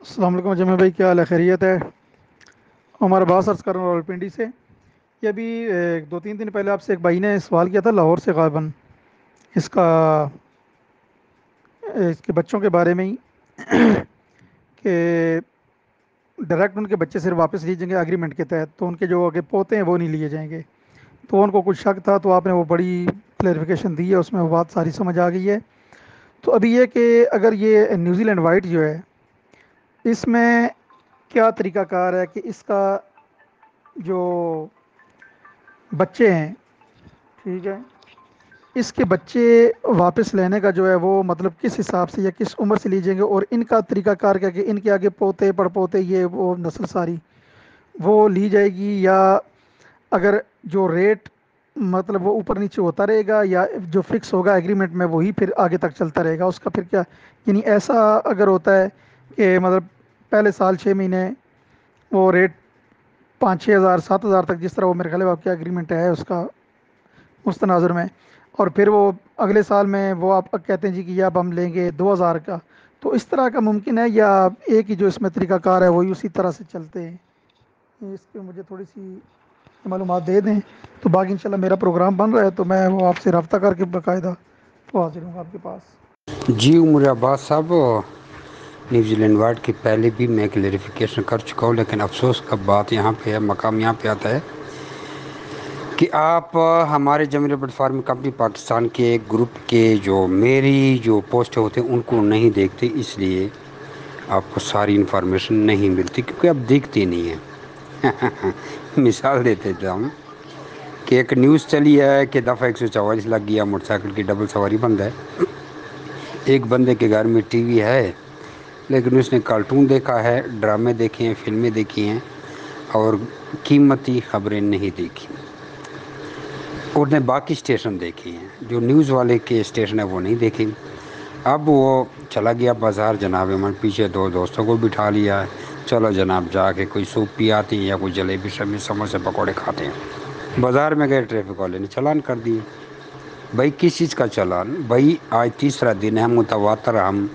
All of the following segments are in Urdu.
السلام علیکم جمع بھائی، کیا حال ہے؟ خیریت ہے؟ عمر عباس عرض کر رہا ہوں راولپنڈی سے۔ یہ ابھی 2-3 دن پہلے آپ سے ایک بھائی نے سوال کیا تھا لاہور سے غالباً، اس کا اس کے بچوں کے بارے میں ہی کہ ڈائریکٹ ان کے بچے صرف واپس لیے جائیں گے ایگریمنٹ کے تحت، تو ان کے جو آگے پوتے ہیں وہ نہیں لیے جائیں گے۔ تو ان کو کچھ شک تھا، تو آپ نے وہ بڑی کلیریفیکیشن دی ہے، اس میں وہ بات ساری سمجھ آ گئی ہے۔ تو ابھی یہ کہ اگر یہ نیوزی لینڈ وائٹ جو ہے، اس میں کیا طریقہ کار ہے کہ اس کا جو بچے ہیں، ٹھیک ہے، اس کے بچے واپس لینے کا جو ہے وہ مطلب کس حساب سے یا کس عمر سے لیجیں گے، اور ان کا طریقہ کار کیا کہ ان کے آگے پوتے پڑ پوتے یہ وہ نسل ساری وہ لی جائے گی، یا اگر جو ریٹ مطلب وہ اوپر نیچے ہوتا رہے گا، یا جو فکس ہوگا ایگریمنٹ میں وہی پھر آگے تک چلتا رہے گا اس کا پھر کیا؟ یعنی ایسا اگر ہوتا ہے کہ مطلب پہلے سال 6 مہینے وہ ریٹ 5-6 ہزار 7 ہزار تک، جس طرح وہ میرے خیال ہے آپ کا ایگریمنٹ ہے اس کا مستناظر میں، اور پھر وہ اگلے سال میں وہ آپ کہتے ہیں جی کہ یہ اب ہم لیں گے 2 ہزار کا، تو اس طرح کا ممکن ہے، یا ایک ہی جو اس میں طریقہ کار ہے وہی اسی طرح سے چلتے ہیں؟ اس پہ مجھے تھوڑی سی معلومات دے دیں، تو باقی انشاءاللہ میرا پروگرام بن رہا ہے تو میں وہ آپ سے رابطہ کر کے باقاعدہ تو حاضر ہوں آپ کے پاس۔ جی عمر عباس صاحب، نیوزی لینڈ وائٹ کی پہلے بھی میں کلیریفیکیشن کر چکا ہوں، لیکن افسوس کا بات یہاں پہ ہے، مقام یہاں پہ آتا ہے کہ آپ ہمارے جمہوریہ پلیٹ فارم کمپنی پاکستان کے گروپ کے جو میری جو پوسٹ ہوتے ہیں ان کو نہیں دیکھتے، اس لیے آپ کو ساری انفارمیشن نہیں ملتی کیونکہ آپ دیکھتے نہیں ہیں۔ مثال دیتے تھے ہم کہ ایک نیوز چلی ہے کہ دفعہ 144 لگ گیا، موٹر سائیکل کی ڈبل سواری بند ہے۔ ایک بندے کے گھر میں ٹی وی ہے، لیکن اس نے کارٹون دیکھا ہے، ڈرامے دیکھے ہیں، فلمیں دیکھی ہیں، اور قیمتی خبریں نہیں دیکھی، اور نے باقی اسٹیشن دیکھے ہیں، جو نیوز والے کے اسٹیشن ہیں وہ نہیں دیکھے۔ اب وہ چلا گیا بازار، جناب من پیچھے 2 دوستوں کو بٹھا لیا ہے، چلو جناب جا کے کوئی سوپ پی آتے ہیں یا کوئی جلیبی شمی سموسے پکوڑے کھاتے ہیں۔ بازار میں گئے، ٹریفک والے نے چلان کر دیے۔ بھائی کس چیز کا چلان؟ بھائی آج تیسرا دن ہے، متواتر ہم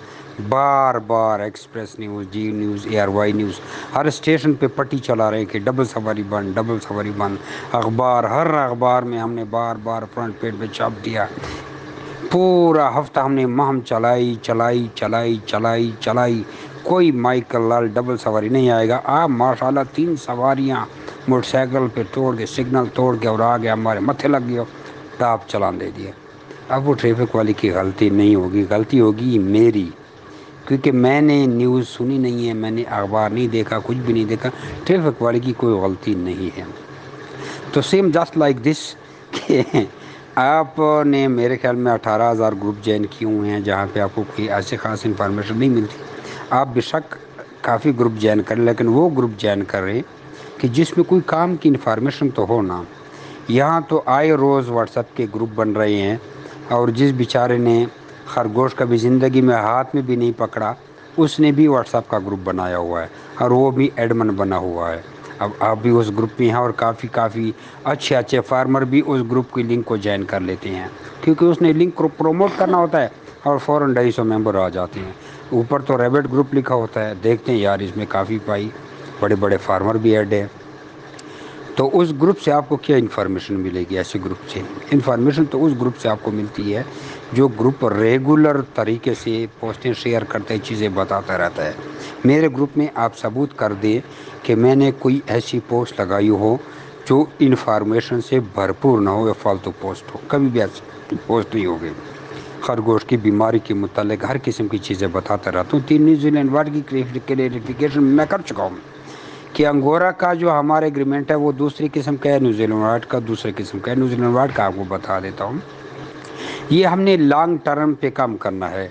بار بار express news, G news, A R Y news, ہر اسٹیشن پہ پٹی چلا رہے ہیں کہ ڈبل سواری بند، ڈبل سواری بند۔ اخبار، ہر اخبار میں ہم نے بار بار فرنٹ پیج پہ چھاپ دیا۔ پورا ہفتہ ہم نے مہم چلائی چلائی چلائی چلائی چلائی، کوئی مائیکل لال ڈبل سواری نہیں آئے گا۔ آپ ماشاءاللہ 3 سواریاں موٹر سائیکل پہ توڑ کے، سگنل توڑ کے اور آگے ہمارے متھے لگ گیا، ٹاپ چلان دے دیا۔ اب وہ ٹریفک والی کی غلطی نہیں ہوگی، غلطی ہوگی میری، کیونکہ میں نے نیوز سنی نہیں ہے، میں نے اخبار نہیں دیکھا، کچھ بھی نہیں دیکھا، ٹریفک والی کی کوئی غلطی نہیں ہے۔ تو سیم جسٹ لائک دس کہ آپ نے میرے خیال میں 18,000 گروپ جوائن کیے ہوئے ہیں، جہاں پہ آپ کو کوئی ایسی خاص انفارمیشن نہیں ملتی۔ آپ بے شک کافی گروپ جوائن کریں، لیکن وہ گروپ جوائن کریں کہ جس میں کوئی کام کی انفارمیشن تو ہو نا۔ یہاں تو آئے روز واٹس ایپ کے گروپ بن رہے ہیں، اور جس بیچارے نے خرگوش کبھی زندگی میں ہاتھ میں بھی نہیں پکڑا، اس نے بھی واٹس ایپ کا گروپ بنایا ہوا ہے، اور وہ بھی ایڈمن بنا ہوا ہے۔ اب آپ بھی اس گروپ میں ہیں، اور کافی اچھے اچھے فارمر بھی اس گروپ کی لنک کو جوائن کر لیتے ہیں، کیونکہ اس نے لنک کو پروموٹ کرنا ہوتا ہے، اور فوراً 250 ممبر آ جاتے ہیں۔ اوپر تو ریبٹ گروپ لکھا ہوتا ہے، دیکھتے ہیں یار اس میں کافی بھائی بڑے بڑے فارمر بھی ایڈ ہیں۔ تو اس گروپ سے آپ کو کیا انفارمیشن ملے گی؟ ایسے گروپ سے انفارمیشن تو اس گروپ سے آپ کو ملتی ہے جو گروپ ریگولر طریقے سے پوسٹیں شیئر کرتے، چیزیں بتاتا رہتا ہے۔ میرے گروپ میں آپ ثبوت کر دیں کہ میں نے کوئی ایسی پوسٹ لگائی ہو جو انفارمیشن سے بھرپور نہ ہو یا فالتو پوسٹ ہو، کبھی بھی ایسی پوسٹ نہیں ہوگی۔ خرگوش کی بیماری کے متعلق ہر قسم کی چیزیں بتاتا رہتا ہوں۔ 3 نیوزی لینڈ وارڈ کی کلیریفیکیشن میں کر چکا ہوں کہ انگورا کا جو ہمارا ایگریمنٹ ہے وہ دوسری قسم کا ہے، نیوزی لینڈ وائٹ کا دوسرے قسم کا ہے۔ نیوزی لینڈ وائٹ کا آپ کو بتا دیتا ہوں، یہ ہم نے لانگ ٹرم پہ کام کرنا ہے۔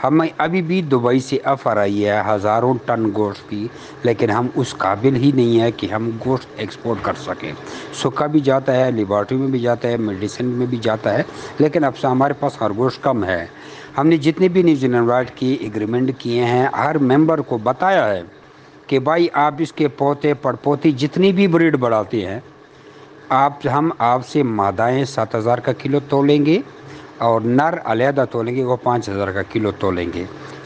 ہمیں ابھی بھی دبئی سے آفر آئی ہے 1000 ٹن گوشت کی، لیکن ہم اس قابل ہی نہیں ہے کہ ہم گوشت ایکسپورٹ کر سکیں۔ سکا بھی جاتا ہے، لیبارٹری میں بھی جاتا ہے، میڈیسن میں بھی جاتا ہے، لیکن اب سے ہمارے پاس خرگوش کم ہے۔ ہم نے جتنے بھی نیوزی لینڈ وائٹ کی ایگریمنٹ کیے ہیں، ہر ممبر کو بتایا ہے کہ بھائی آپ اس کے پوتے پڑپوتی جتنی بھی بریڈ بڑھاتے ہیں، ہم آپ سے مادائیں 7,000 کا کلو تولیں گے، اور نر علیحدہ تولیں گے، وہ 5,000 کا کلو تولیں گے۔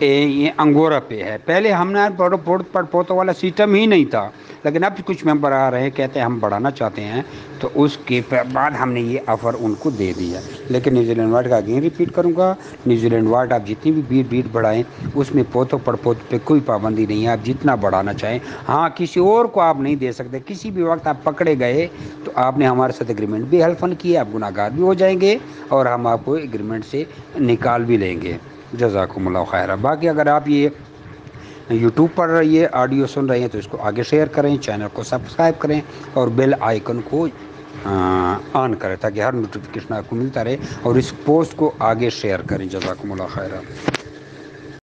یہ انگورا پہ ہے. پہلے ہم نے پڑپوتوں والا سسٹم ہی نہیں تھا، لیکن اب کچھ ممبر آ رہے ہیں کہتے ہیں ہم بڑھانا چاہتے ہیں، تو اس کے بعد ہم نے یہ آفر ان کو دے دیا. لیکن نیوزی لینڈ وائٹ کا اگین ریپیٹ کروں گا، نیوزی لینڈ وائٹ آپ جتنی بھی بیٹ بڑھائیں اس میں پوتوں پڑپوتوں پہ کوئی پابندی نہیں ہے، آپ جتنا بڑھانا چاہیں. ہاں کسی اور کو آپ نہیں دے سکتے. کسی بھی وقت آپ پکڑے گئے تو آپ نے ہمارے ساتھ اگریمنٹ بھی حلفن کیا، آپ گناہ گار بھی ہو جائیں گے اور ہم آپ کو اگریمنٹ سے نکال بھی لیں گے. جزاکم اللہ خیرہ. باقی اگر آپ یہ یوٹیوب پر یہ آڈیو سن رہے ہیں تو اس کو آگے شیئر کریں، چینل کو سبسکرائب کریں اور بیل آئیکن کو آن کریں تاکہ ہر نوٹیفیکیشن آپ کو ملتا رہے، اور اس پوسٹ کو آگے شیئر کریں. جزاکم اللہ خیرہ.